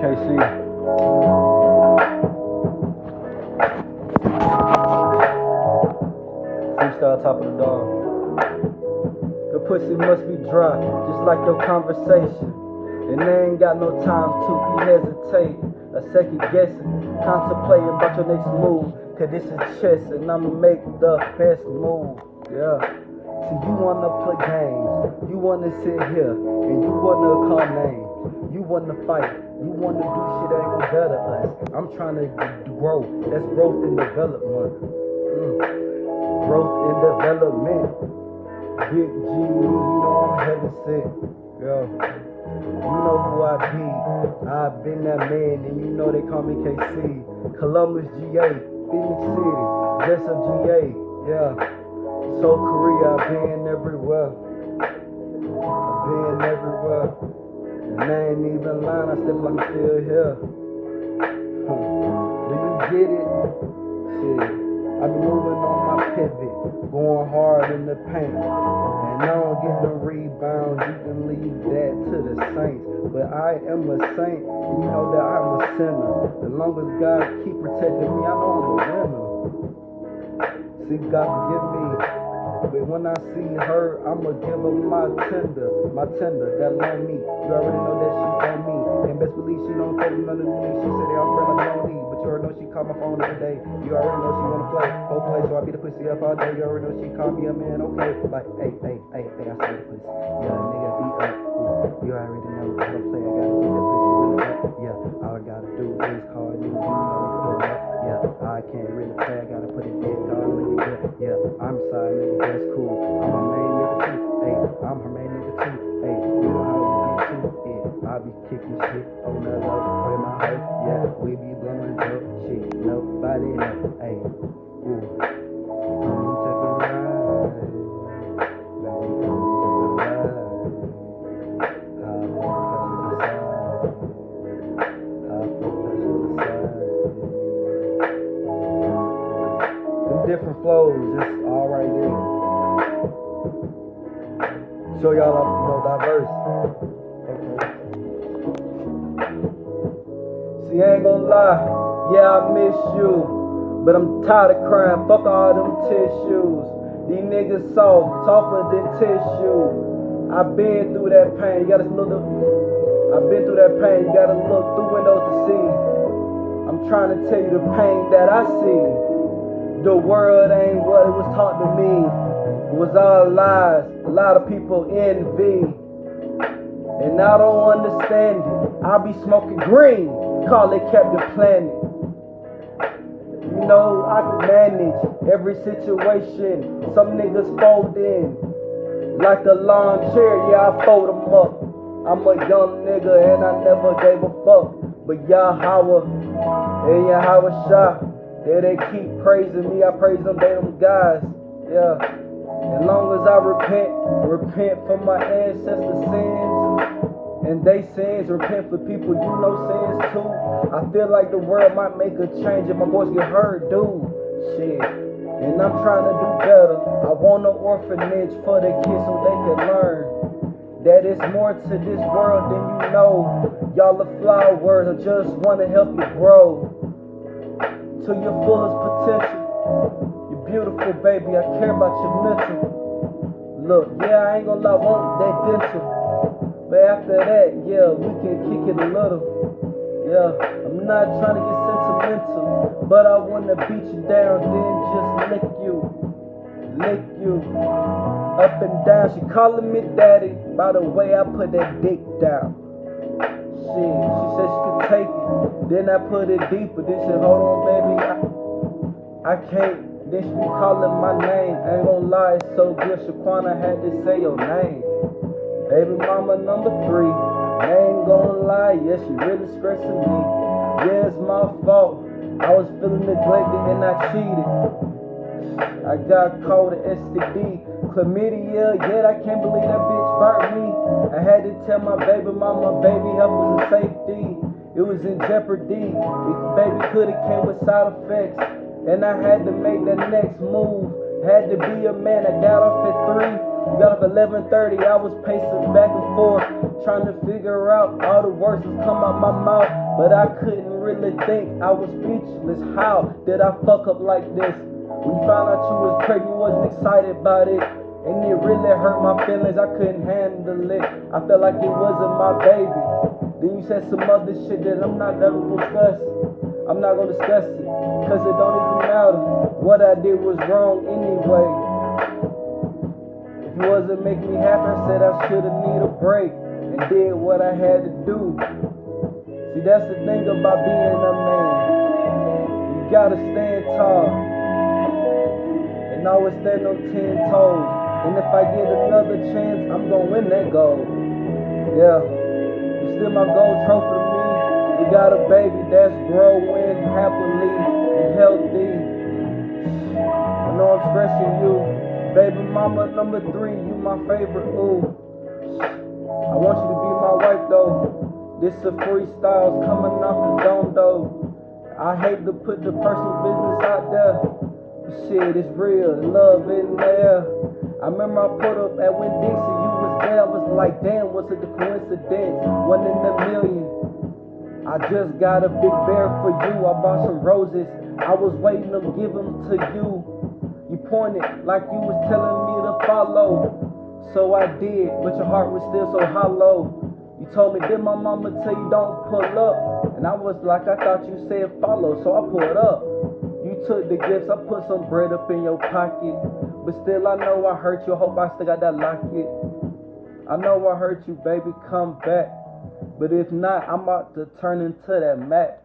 KC. Freestyle top of the dog. Your pussy must be dry, just like your conversation. And they ain't got no time to be hesitating, a second guessing, contemplating about your next move. Cause this is chess and I'ma make the best move. Yeah. See, you wanna play games, you wanna sit here, and you wanna call names. You wanna fight, you wanna do shit that ain't gonna better us. I'm trying to grow, that's growth and development. Growth and development. Big G, you know I'm heaven sent. Girl, you know who I be. I've been that man, and you know they call me KC. Columbus, GA, Phoenix City, Jessup, GA, yeah. South Korea, I've been everywhere. I've been everywhere. And I ain't even lying, I step like I'm still here. Do you get it? Shit. I be moving on my pivot, going hard in the paint. And I don't get no rebounds, you can leave that to the saints. But I am a saint, and you know that I'm a sinner. As long as God keep protecting me, I know I'm a winner. See, God forgive me. But when I see her, I'ma give her my tender, that love me. You already know that she on me. And best believe she don't fuck with none of me. She said they all friend like no need. But you already know she call my phone every day. You already know she wanna play, so I beat the pussy up all day. You already know she call me a man, okay. Like, hey, I see the pussy. Yeah, nigga beat up. You already know how to play, I gotta beat the pussy really up. Yeah, all I gotta do is call you, you know pull up. Yeah, I can't really play, I gotta put it in, call nigga. Yeah, I'm sorry, nigga, that's cool. I'm her main nigga too. Hey, I'm her main nigga too. Hey, you know how we get to it. I be kicking shit on the low, with my hoe. Yeah, we be blowing dope shit. Nobody know. Hey, ooh. Come take a ride. Let me come take a ride. Different flows, it's all right there. Show y'all I'm, diverse. Okay. See, I ain't gonna lie, yeah, I miss you, but I'm tired of crying. Fuck all them tissues. These niggas soft, softer than tissue. I've been through that pain. You gotta look. I've been through that pain. You gotta look through windows to see. I'm trying to tell you the pain that I see. The world ain't what it was taught to me. It was all lies. A lot of people envy. And I don't understand it. I be smoking green. Call it Captain Planet. You know, I can manage every situation. Some niggas fold in like a lawn chair. Yeah, I fold them up. I'm a young nigga and I never gave a fuck. But Yahweh and Yahweh Shah, yeah, they keep praising me, I praise them, they them guys, yeah. As long as I repent for my ancestors' sins, and they sins, repent for people you know sins too. I feel like the world might make a change if my voice get heard, dude, shit. And I'm trying to do better. I want an orphanage for the kids so they can learn that it's more to this world than you know. Y'all are flowers, I just want to help you grow to your fullest potential. You're beautiful, baby, I care about your mental. Look, yeah, I ain't gonna lie, want that dental. But after that, yeah, we can kick it a little. Yeah, I'm not trying to get sentimental, but I wanna beat you down, then just lick you. Up and down, she calling me daddy, by the way I put that dick down. Shit, she said she could take it. Then I put it deeper. Then she said, hold on, baby, I can't. Then she be calling my name. I ain't gonna lie, it's so good. Shaquana had to say your name. Baby mama number 3. I ain't gonna lie, yeah, she really stressing me. Yeah, it's my fault. I was feeling neglected and I cheated. I got caught at STD. Chlamydia, yeah, I can't believe that bitch burnt me. I had to tell my baby mama, baby health was in safety. It was in jeopardy. Baby could've came with side effects. And I had to make the next move. Had to be a man. I got off at 3. We got up 11:30, I was pacing back and forth, trying to figure out all the words that come out my mouth, but I couldn't really think. I was speechless. How did I fuck up like this? When you found out you was pregnant, you wasn't excited about it, and it really hurt my feelings. I couldn't handle it. I felt like it wasn't my baby. Then you said some other shit that I'm not gonna discuss. I'm not gonna discuss it, cause it don't even matter. What I did was wrong anyway. If you wasn't making me happy, I said I should've need a break and did what I had to do. See, that's the thing about being a man. You gotta stand tall and always stand on 10 toes. And if I get another chance, I'm gonna win that gold. Yeah, you still my gold trophy to me. We got a baby that's growing happily and healthy. I know I'm stressing you. Baby mama number 3, you my favorite, ooh. I want you to be my wife though. This a freestyle coming off the dome though. I hate to put the personal business out there, but shit, it's real, love in there. I remember I put up at Winn Dixie, you was there. I was like, damn, was it a coincidence? 1 in a million. I just got a big bear for you. I bought some roses. I was waiting to give them to you. You pointed like you was telling me to follow. So I did, but your heart was still so hollow. You told me, did my mama tell you don't pull up? And I was like, I thought you said follow, so I pulled up. You took the gifts, I put some bread up in your pocket. But still, I know I hurt you. I hope I still got that locket. I know I hurt you, baby, come back. But if not, I'm about to turn into that Mac.